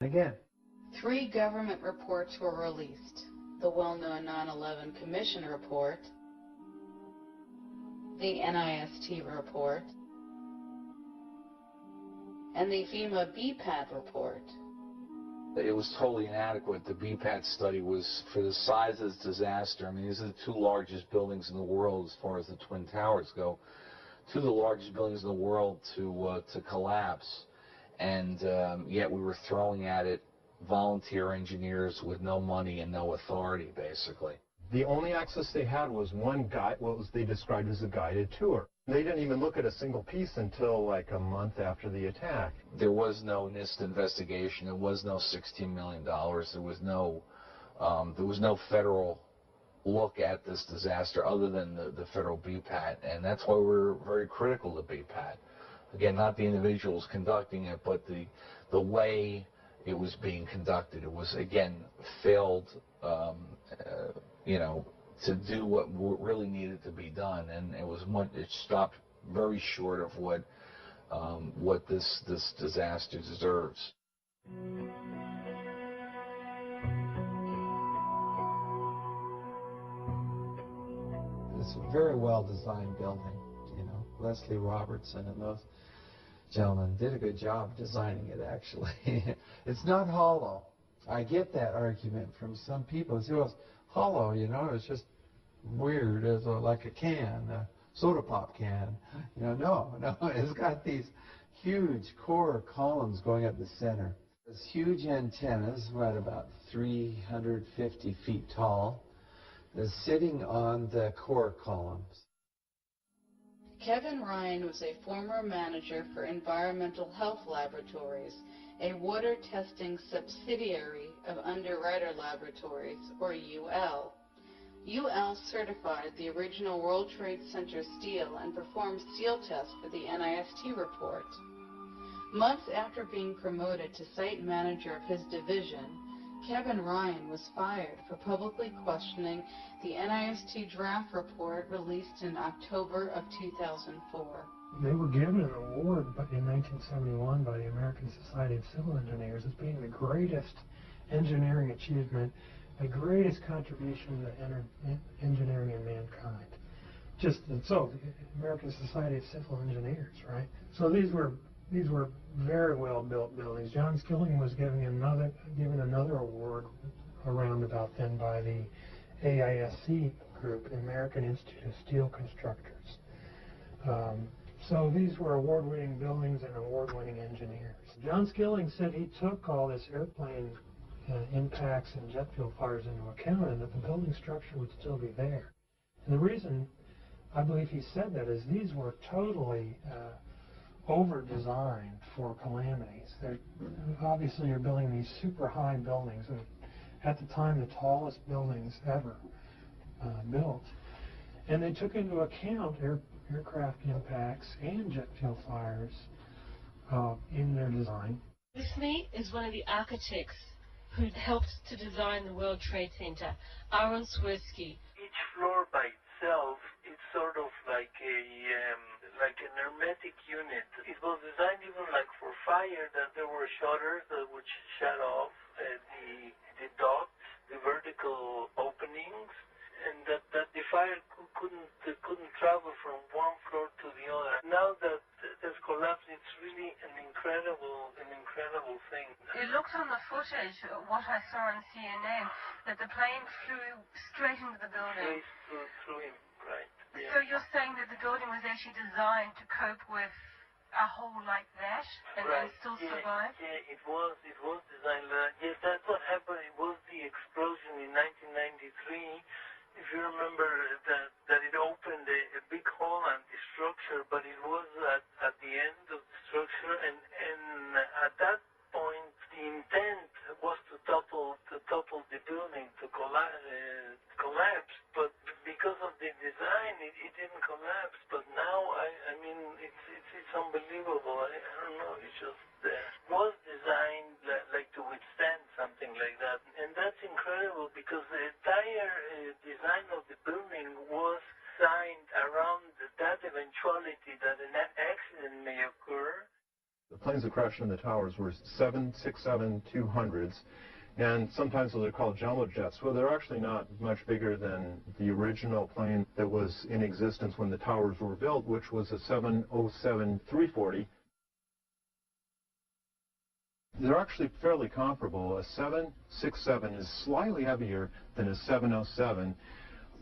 Again, 3 government reports were released: the well-known 9/11 Commission report, the NIST report, and the FEMA BPAT report. It was totally inadequate. The BPAT study was, for the size of this disaster, I mean, these are the 2 largest buildings in the world as far as the Twin Towers go, 2 of the largest buildings in the world to collapse, and yet we were throwing at it volunteer engineers with no money and no authority, basically. the only access they had was one guide, what was they described as a guided tour. They didn't even look at a single piece until like a month after the attack. There was no NIST investigation. There was no $16 million. There was no federal look at this disaster other than the federal BPAT, and that's why we're very critical of BPAT. Again, not the individuals conducting it, but the way it was being conducted. It was, again, failed, to do what really needed to be done, and it stopped very short of what this disaster deserves. It's a very well-designed building. Leslie Robertson and those gentlemen did a good job designing it, actually. It's not hollow. I get that argument from some people. It's hollow, it's just weird, as like a can, a soda pop can. No, it's got these huge core columns going up the center. There's huge antennas, right about 350 feet tall. They're sitting on the core columns. Kevin Ryan was a former manager for Environmental Health Laboratories, a water testing subsidiary of Underwriter Laboratories, or UL. UL certified the original World Trade Center steel and performed steel tests for the NIST report. Months after being promoted to site manager of his division, Kevin Ryan was fired for publicly questioning the NIST draft report released in October of 2004. They were given an award in 1971 by the American Society of Civil Engineers as being the greatest engineering achievement, the greatest contribution to engineering in mankind. The American Society of Civil Engineers, right? So these were very well built buildings. John Skilling was given another award around about then by the AISC group, the American Institute of Steel Constructors. So these were award-winning buildings and award-winning engineers. John Skilling said he took all this airplane impacts and jet fuel fires into account and that the building structure would still be there. And the reason I believe he said that is these were totally over-designed for calamities. Obviously, you're building these super high buildings, and at the time, the tallest buildings ever built. And they took into account aircraft impacts and jet fuel fires in their design. Smith is one of the architects who helped to design the World Trade Center, Aaron Swirsky. Each floor by itself is sort of like an hermetic unit. It was designed even like for fire, that there were shutters that would shut off the ducts, the vertical openings, and that the fire couldn't travel from one floor to the other. Now that there's collapsed, it's really an incredible thing. It looked on the footage, what I saw on CNN, that the plane flew straight into the building. Straight through him, right. Yeah. So you're saying that the building was actually designed to cope with a hole like that and then still survive? Yeah, it was designed. Yes, that's what happened. It was the explosion in 1993. If you remember that it opened a big hole in the structure, but it was at the end of the structure, and at that point the intent was to topple the building, to collapse, but because of the design it didn't collapse. But now I mean it's unbelievable. I don't know, it's just was designed like to withstand something like that, and that's incredible because the entire design of the building was designed around that eventuality that an accident may occur. The planes that crashed in the towers were 767-200s, and sometimes they're called jumbo jets. Well, they're actually not much bigger than the original plane that was in existence when the towers were built, which was a 707-340. They're actually fairly comparable. A 767 is slightly heavier than a 707.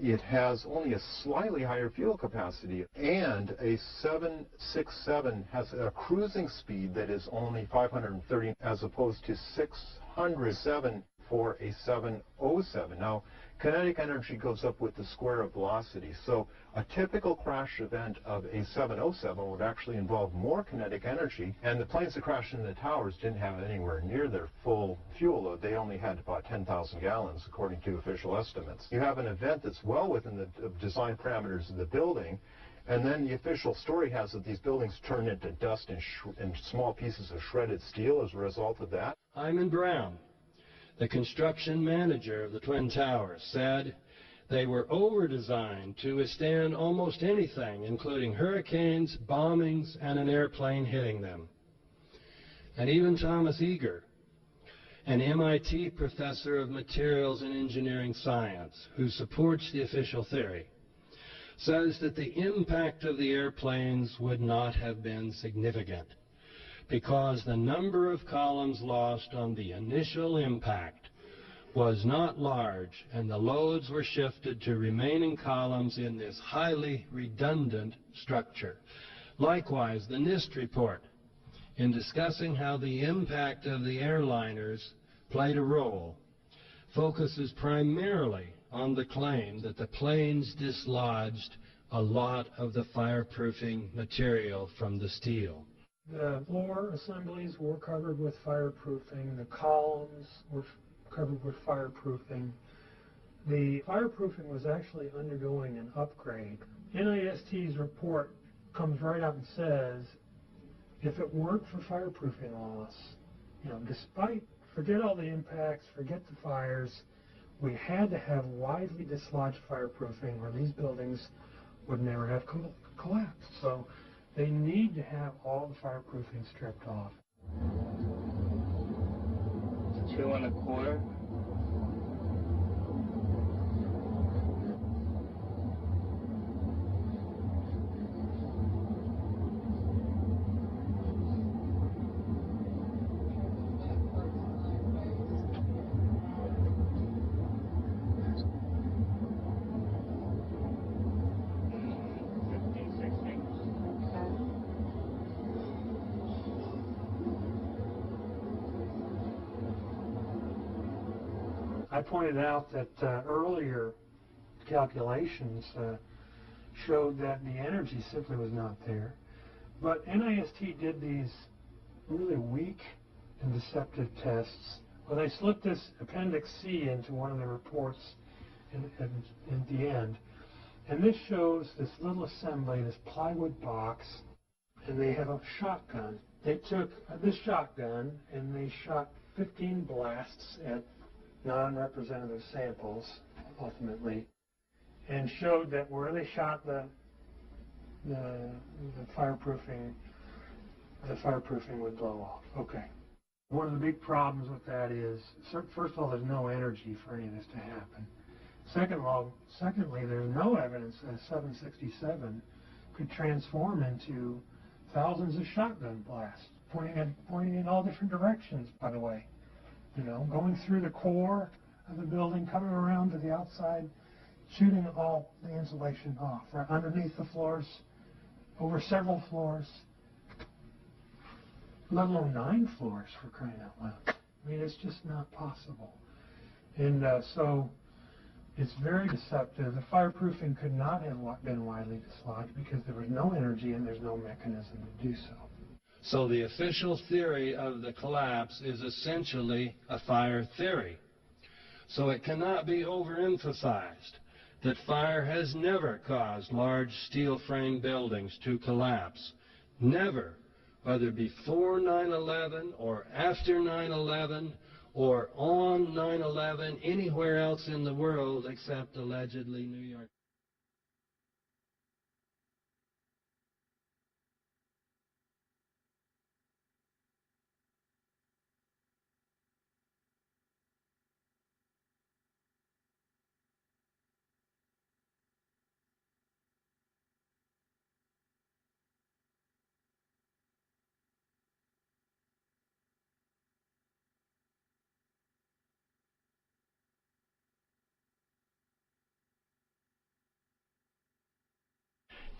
It has only a slightly higher fuel capacity, and a 767 has a cruising speed that is only 530 as opposed to 607 for a 707. Now, kinetic energy goes up with the square of velocity, so a typical crash event of a 707 would actually involve more kinetic energy, and the planes that crashed into the towers didn't have anywhere near their full fuel load. They only had about 10,000 gallons, according to official estimates. You have an event that's well within the design parameters of the building, and then the official story has that these buildings turn into dust and small pieces of shredded steel as a result of that. Hyman Brown, the construction manager of the Twin Towers, said they were over-designed to withstand almost anything, including hurricanes, bombings, and an airplane hitting them. And even Thomas Eager, an MIT professor of materials and engineering science who supports the official theory, says that the impact of the airplanes would not have been significant because the number of columns lost on the initial impact was not large, and the loads were shifted to remaining columns in this highly redundant structure. Likewise, the NIST report, in discussing how the impact of the airliners played a role, focuses primarily on the claim that the planes dislodged a lot of the fireproofing material from the steel. The floor assemblies were covered with fireproofing. The columns were covered with fireproofing. The fireproofing was actually undergoing an upgrade. NIST's report comes right out and says, if it weren't for fireproofing loss, forget all the impacts, forget the fires, we had to have widely dislodged fireproofing or these buildings would never have collapsed. So they need to have all the fireproofing stripped off. 2 1/4. I pointed out that earlier calculations showed that the energy simply was not there. But NIST did these really weak and deceptive tests. Well, they slipped this Appendix C into one of the reports in the end. And this shows this little assembly, this plywood box, and they have a shotgun. They took this shotgun and they shot 15 blasts at non-representative samples, ultimately, and showed that where they shot the fireproofing would blow off. Okay. One of the big problems with that is, first of all, there's no energy for any of this to happen. Secondly, there's no evidence that a 767 could transform into thousands of shotgun blasts, pointing in all different directions, by the way. Going through the core of the building, coming around to the outside, shooting all the insulation off, right underneath the floors, over several floors, let alone 9 floors, for crying out loud. I mean, it's just not possible. And so it's very deceptive. The fireproofing could not have been widely dislodged because there was no energy and there's no mechanism to do so. So the official theory of the collapse is essentially a fire theory. So it cannot be overemphasized that fire has never caused large steel frame buildings to collapse. Never, whether before 9/11 or after 9/11 or on 9/11 anywhere else in the world except allegedly New York.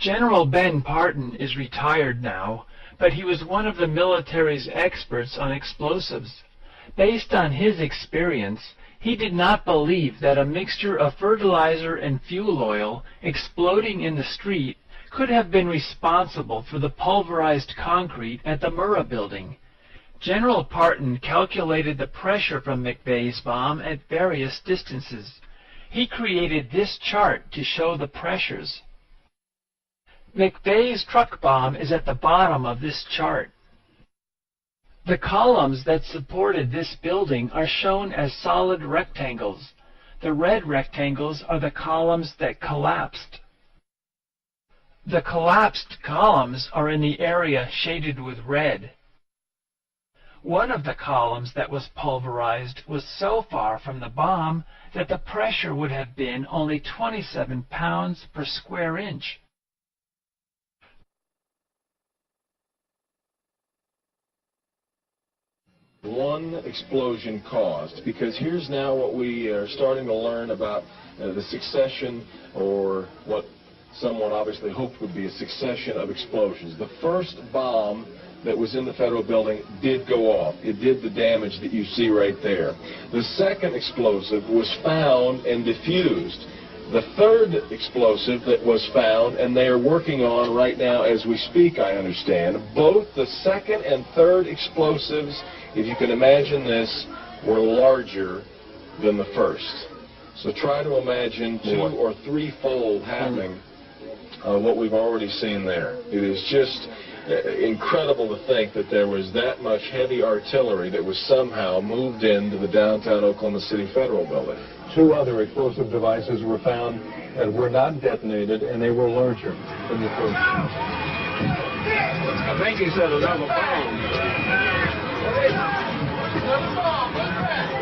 General Ben Parton is retired now, but he was one of the military's experts on explosives. Based on his experience, he did not believe that a mixture of fertilizer and fuel oil exploding in the street could have been responsible for the pulverized concrete at the Murrah building. General Parton calculated the pressure from McVeigh's bomb at various distances. He created this chart to show the pressures. McVeigh's truck bomb is at the bottom of this chart. The columns that supported this building are shown as solid rectangles. The red rectangles are the columns that collapsed. The collapsed columns are in the area shaded with red. One of the columns that was pulverized was so far from the bomb that the pressure would have been only 27 pounds per square inch. One explosion caused, because here's now what we are starting to learn about the succession, or what someone obviously hoped would be a succession of explosions. The first bomb that was in the federal building did go off. It did the damage that you see right there. The second explosive was found and diffused. The third explosive that was found, and they are working on right now as we speak, I understand, both the second and third explosives, if you can imagine this, were larger than the first. So try to imagine 2- or 3-fold happening what we've already seen there. It is just incredible to think that there was that much heavy artillery that was somehow moved into the downtown Oklahoma City Federal Building. 2 other explosive devices were found that were not detonated, and they were larger than the first. I think he said another bomb. Another bomb, that's right.